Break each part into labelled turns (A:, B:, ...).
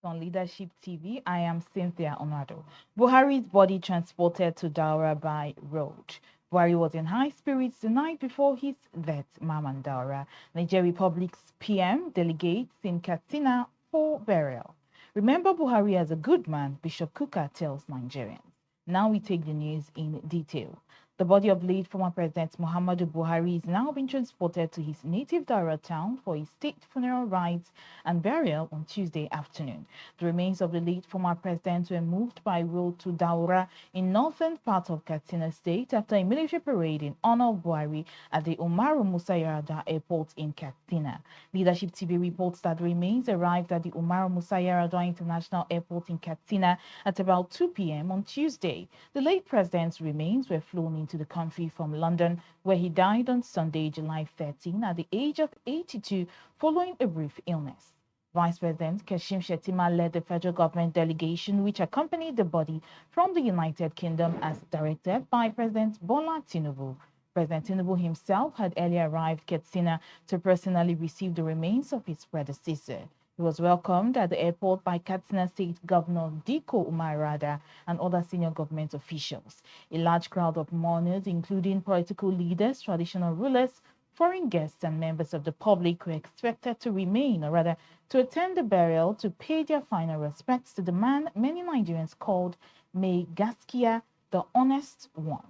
A: on Leadership TV. I am Cynthia Onado. Buhari's body transported to Daura by road. Buhari was in high spirits the night before his death, Maman Daura. Niger Republic's PM delegates in Katsina for burial. Remember Buhari as a good man, Bishop Kuka tells Nigerians. Now we take the news in detail. The body of late former President Muhammadu Buhari is now being transported to his native Daura town for his state funeral rites and burial on Tuesday afternoon. The remains of the late former president were moved by road to Daura in northern part of Katsina State after a military parade in honor of Buhari at the Umaru Musa Yar'Adua Airport in Katsina. Leadership TV reports that the remains arrived at the Umaru Musa Yar'Adua International Airport in Katsina at about 2 p.m. on Tuesday. The late president's remains were flown into the country from London, where he died on Sunday, July 13, at the age of 82, following a brief illness. Vice President Kashim Shettima led the federal government delegation which accompanied the body from the United Kingdom as directed by President Bola Tinubu. President Tinubu himself had earlier arrived Katsina to personally receive the remains of his predecessor. He was welcomed at the airport by Katsina State Governor Diko Umarada and other senior government officials. A large crowd of mourners, including political leaders, traditional rulers, foreign guests, and members of the public, were expected to remain, or rather to attend the burial to pay their final respects to the man many Nigerians called Mai Gaskiya, the honest one.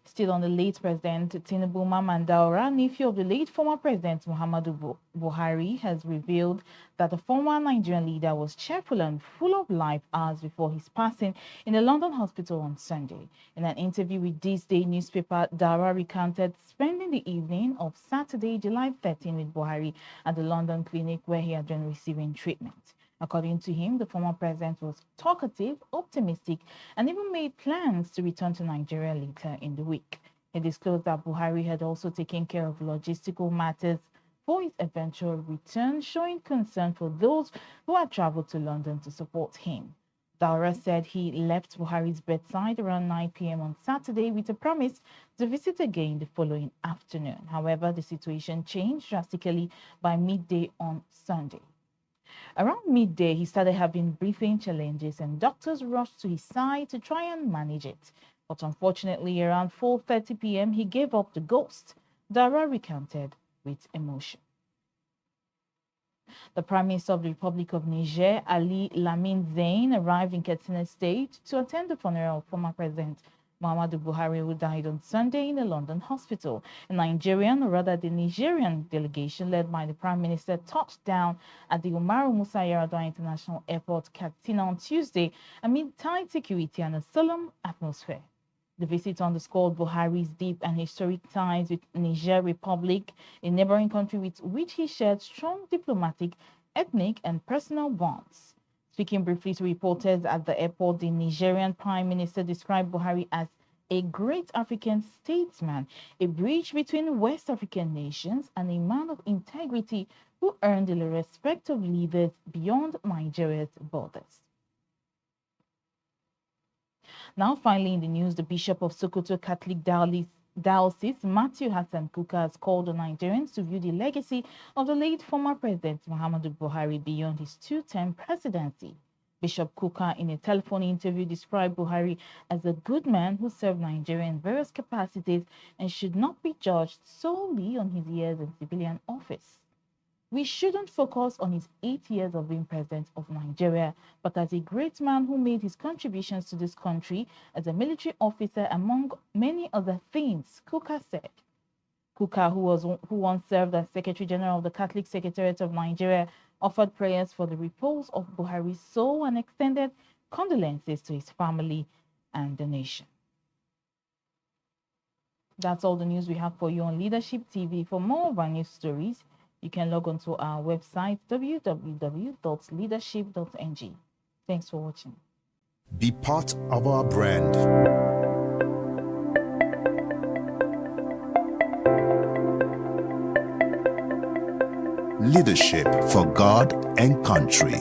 A: Still on the late President Tinubu, Maman Daura, nephew of the late former President Muhammadu Buhari, has revealed that the former Nigerian leader was cheerful and full of life hours before his passing in a London hospital on Sunday. In an interview with This Day newspaper, Daura recounted spending the evening of Saturday, July 13 with Buhari at the London clinic where he had been receiving treatment. According to him, the former president was talkative, optimistic, and even made plans to return to Nigeria later in the week. He disclosed that Buhari had also taken care of logistical matters for his eventual return, showing concern for those who had traveled to London to support him. Daura said he left Buhari's bedside around 9 p.m. on Saturday with a promise to visit again the following afternoon. However, the situation changed drastically by midday on Sunday. Around midday, he started having breathing challenges and doctors rushed to his side to try and manage it. But unfortunately, around 4:30 p.m., he gave up the ghost, Daura recounted with emotion. The Prime Minister of the Republic of Niger, Ali Lamine Zain, arrived in Katsina State to attend the funeral of former President Muhammadu Buhari, who died on Sunday in a London hospital. A Nigerian, or rather the Nigerian delegation led by the Prime Minister, touched down at the Umaru Musa Yar'Adua International Airport, Katsina, on Tuesday amid tight security and a solemn atmosphere. The visit underscored Buhari's deep and historic ties with Niger Republic, a neighboring country with which he shared strong diplomatic, ethnic, and personal bonds. Speaking briefly to reporters at the airport, the Nigerian Prime Minister described Buhari as a great African statesman, a bridge between West African nations, and a man of integrity who earned the respect of leaders beyond Nigeria's borders. Now, finally, in the news, the Bishop of Sokoto Catholic Diocese, Matthew Hassan Kuka, has called on Nigerians to view the legacy of the late former President Muhammadu Buhari beyond his two-term presidency. Bishop Kuka, in a telephone interview, described Buhari as a good man who served Nigeria in various capacities and should not be judged solely on his years in civilian office. We shouldn't focus on his 8 years of being president of Nigeria, but as a great man who made his contributions to this country as a military officer, among many other things, Kuka said. Kuka, who once served as Secretary General of the Catholic Secretariat of Nigeria, offered prayers for the repose of Buhari's soul and extended condolences to his family and the nation. That's all the news we have for you on Leadership TV. For more of our news stories, you can log on to our website, www.leadership.ng. Thanks for watching.
B: Be part of our brand. Leadership for God and country.